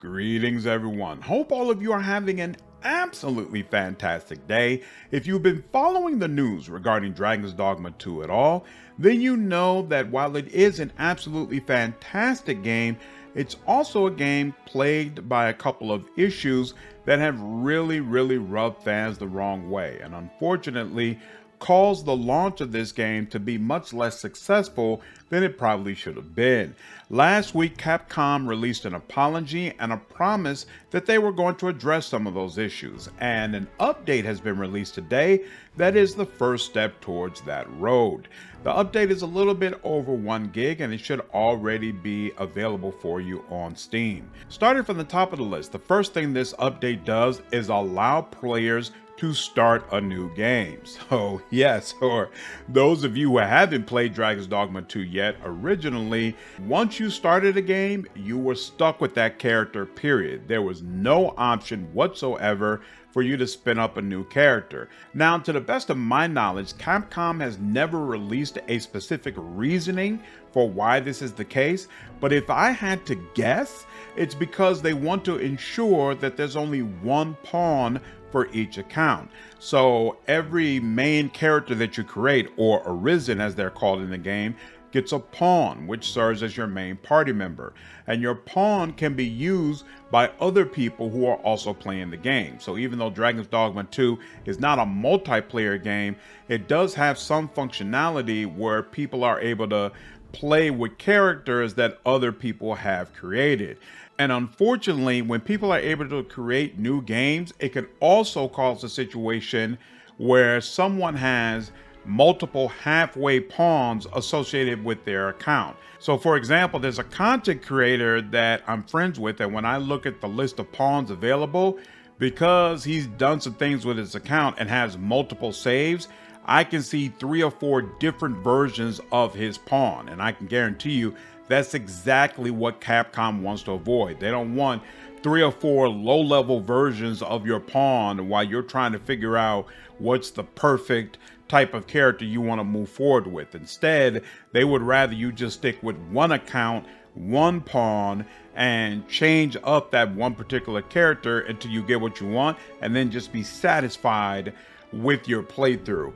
Greetings, everyone. Hope all of you are having an absolutely fantastic day. If you've been following the news regarding Dragon's Dogma 2 at all, then you know that while it is an absolutely fantastic game, it's also a game plagued by a couple of issues that have really rubbed fans the wrong way, and unfortunately caused the launch of this game to be much less successful than it probably should have been. Last week, Capcom released an apology and a promise that they were going to address some of those issues, and an update has been released today that is the first step towards that road. The update is a little bit over 1 gig and it should already be available for you on Steam. Starting from the top of the list, the first thing this update does is allow players to start a new game. So yes, for those of you who haven't played Dragon's Dogma 2 yet, originally, once you started a game, you were stuck with that character, period. There was no option whatsoever for you to spin up a new character. Now, to the best of my knowledge, Capcom has never released a specific reasoning for why this is the case, but if I had to guess, it's because they want to ensure that there's only one pawn for each account. So every main character that you create, or Arisen as they're called in the game, gets a pawn which serves as your main party member, and your pawn can be used by other people who are also playing the game. So even though Dragon's Dogma 2 is not a multiplayer game, it does have some functionality where people are able to play with characters that other people have created. And unfortunately, when people are able to create new games, it can also cause a situation where someone has multiple halfway pawns associated with their account. So for example, there's a content creator that I'm friends with, and when I look at the list of pawns available, because he's done some things with his account and has multiple saves, I can see 3 or 4 different versions of his pawn, and I can guarantee you that's exactly what Capcom wants to avoid. They don't want 3 or 4 low-level versions of your pawn while you're trying to figure out what's the perfect type of character you want to move forward with. Instead, they would rather you just stick with one account, one pawn, and change up that one particular character until you get what you want, and then just be satisfied with your playthrough.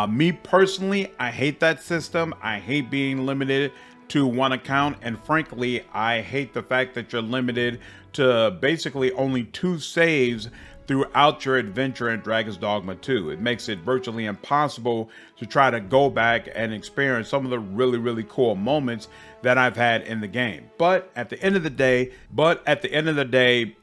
Me personally, I hate that system. I hate being limited to one account, and frankly, I hate the fact that you're limited to basically only 2 saves throughout your adventure in Dragon's Dogma 2. It makes it virtually impossible to try to go back and experience some of the really cool moments that I've had in the game. But at the end of the day,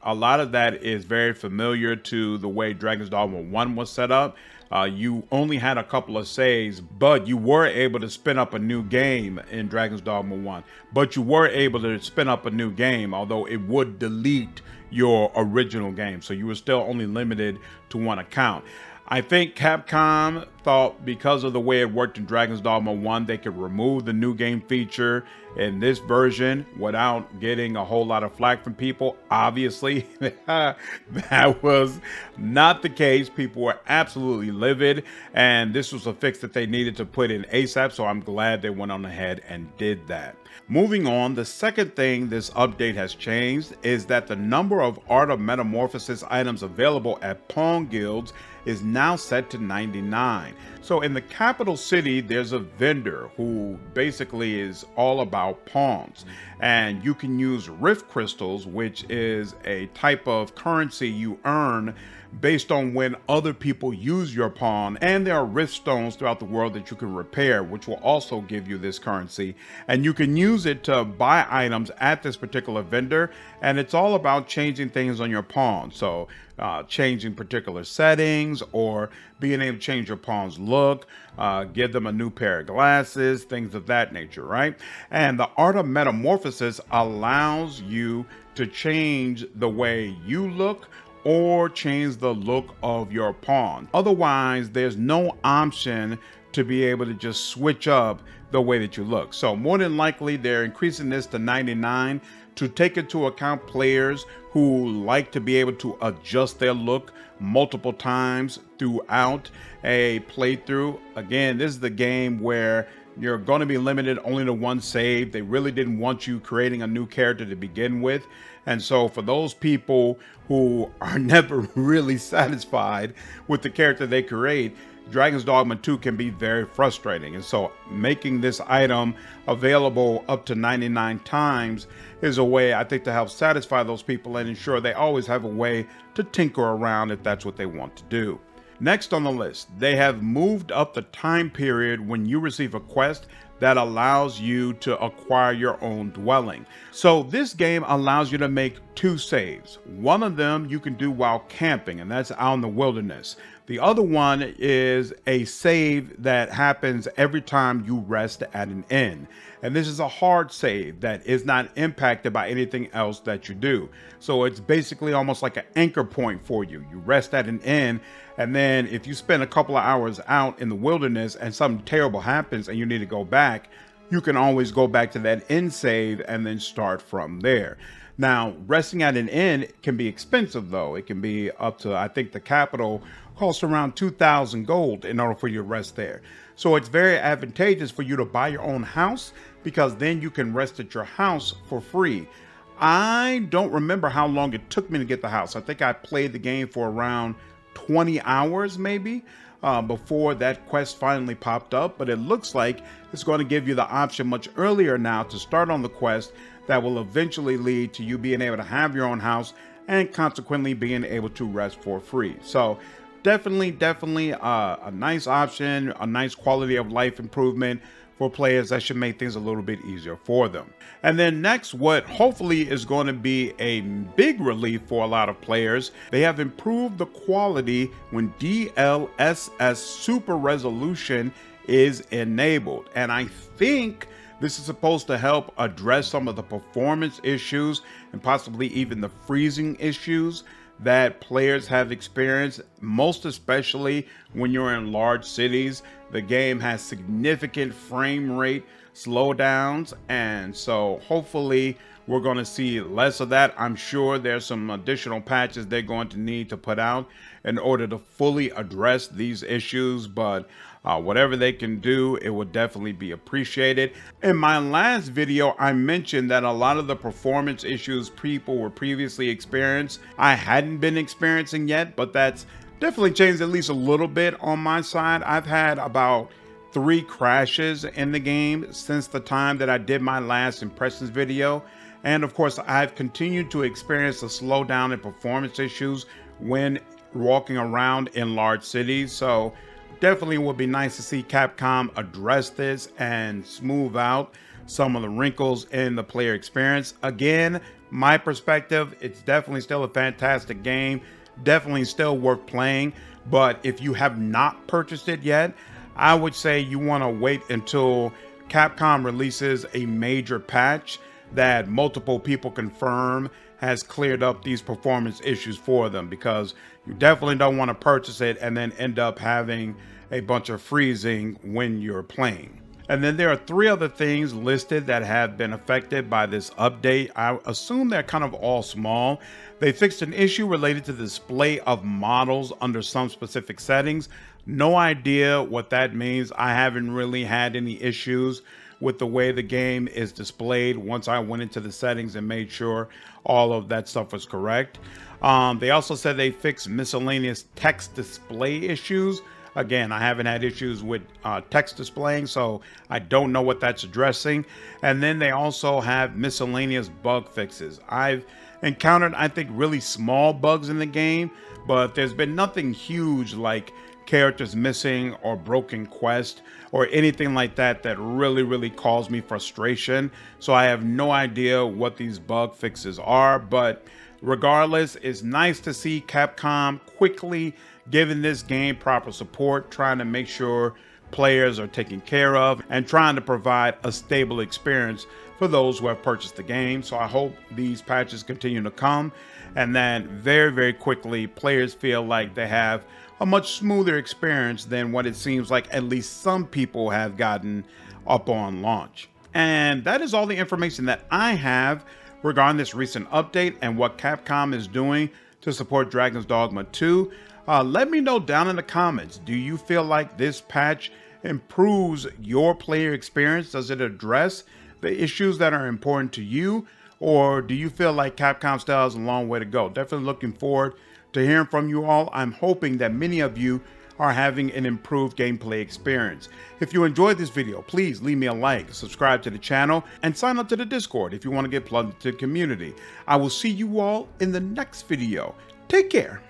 a lot of that is very familiar to the way Dragon's Dogma 1 was set up. You only had a couple of saves, but you were able to spin up a new game in Dragon's Dogma 1. But you were able to spin up a new game, although it would delete your original game. So you were still only limited to one account. I think Capcom thought because of the way it worked in Dragon's Dogma 1, they could remove the new game feature in this version without getting a whole lot of flack from people. Obviously, that was not the case. People were absolutely livid, and this was a fix that they needed to put in ASAP, so I'm glad they went on ahead and did that. Moving on, the second thing this update has changed is that the number of Art of Metamorphosis items available at pawn guilds is now set to 99. So in the capital city, there's a vendor who basically is all about pawns, and you can use rift crystals, which is a type of currency you earn based on when other people use your pawn, and there are rift stones throughout the world that you can repair, which will also give you this currency, and you can use it to buy items at this particular vendor. And it's all about changing things on your pawn, so changing particular settings, or being able to change your pawn's look, give them a new pair of glasses, things of that nature, right? And the Art of Metamorphosis allows you to change the way you look or change the look of your pawn. Otherwise, there's no option to be able to just switch up the way that you look. So more than likely, they're increasing this to 99 to take into account players who like to be able to adjust their look multiple times throughout a playthrough. Again, this is the game where You're going to be limited only to one save. They really didn't want you creating a new character to begin with. And so for those people who are never really satisfied with the character they create, Dragon's Dogma 2 can be very frustrating. And so making this item available up to 99 times is a way, I think, to help satisfy those people and ensure they always have a way to tinker around if that's what they want to do. Next on the list, they have moved up the time period when you receive a quest that allows you to acquire your own dwelling. So this game allows you to make 2 saves. One of them you can do while camping, and that's out in the wilderness. The other one is a save that happens every time you rest at an inn. And this is a hard save that is not impacted by anything else that you do. So it's basically almost like an anchor point for you. You rest at an inn, and then if you spend a couple of hours out in the wilderness and something terrible happens and you need to go back, you can always go back to that inn save and then start from there. Now, resting at an inn can be expensive though. It can be up to, I think the capital costs around 2,000 gold in order for you to rest there. So it's very advantageous for you to buy your own house, because then you can rest at your house for free. I don't remember how long it took me to get the house. I think I played the game for around 20 hours maybe before that quest finally popped up, but it looks like it's going to give you the option much earlier now to start on the quest that will eventually lead to you being able to have your own house and consequently being able to rest for free. So definitely a nice option, a nice quality of life improvement for players that should make things a little bit easier for them. And then next, what hopefully is going to be a big relief for a lot of players, they have improved the quality when DLSS super resolution is enabled. And I think this is supposed to help address some of the performance issues and possibly even the freezing issues that players have experienced, most especially when you're in large cities. The game has significant frame rate slowdowns, and so hopefully we're going to see less of that. I'm sure there's some additional patches they're going to need to put out in order to fully address these issues, but whatever they can do, it would definitely be appreciated. In my last video, I mentioned that a lot of the performance issues people were previously experiencing, I hadn't been experiencing yet, but that's definitely changed at least a little bit on my side. I've had about 3 crashes in the game since the time that I did my last impressions video. And of course, I've continued to experience a slowdown in performance issues when walking around in large cities. So definitely would be nice to see Capcom address this and smooth out some of the wrinkles in the player experience. Again, my perspective, it's definitely still a fantastic game, definitely still worth playing. But if you have not purchased it yet, I would say you want to wait until Capcom releases a major patch that multiple people confirm has cleared up these performance issues for them, because you definitely don't want to purchase it and then end up having a bunch of freezing when you're playing. And then there are 3 other things listed that have been affected by this update. I assume they're kind of all small. They fixed an issue related to the display of models under some specific settings. No idea what that means. I haven't really had any issues with the way the game is displayed once I went into the settings and made sure all of that stuff was correct. They also said they fixed miscellaneous text display issues. Again, I haven't had issues with text displaying, so I don't know what that's addressing. And then they also have miscellaneous bug fixes. I've encountered, I think, really small bugs in the game, but there's been nothing huge like characters missing or broken quest or anything like that that really caused me frustration. So I have no idea what these bug fixes are, but regardless, it's nice to see Capcom quickly giving this game proper support, trying to make sure players are taken care of and trying to provide a stable experience for those who have purchased the game. So I hope these patches continue to come and that very quickly players feel like they have a much smoother experience than what it seems like at least some people have gotten up on launch. And that is all the information that I have regarding this recent update and what Capcom is doing to support Dragon's Dogma 2. Let me know down in the comments, do you feel like this patch improves your player experience? Does it address the issues that are important to you? Or do you feel like Capcom still has a long way to go? Definitely looking forward to hearing from you all. I'm hoping that many of you are having an improved gameplay experience. If you enjoyed this video, please leave me a like, subscribe to the channel, and sign up to the Discord if you want to get plugged into the community. I will see you all in the next video. Take care.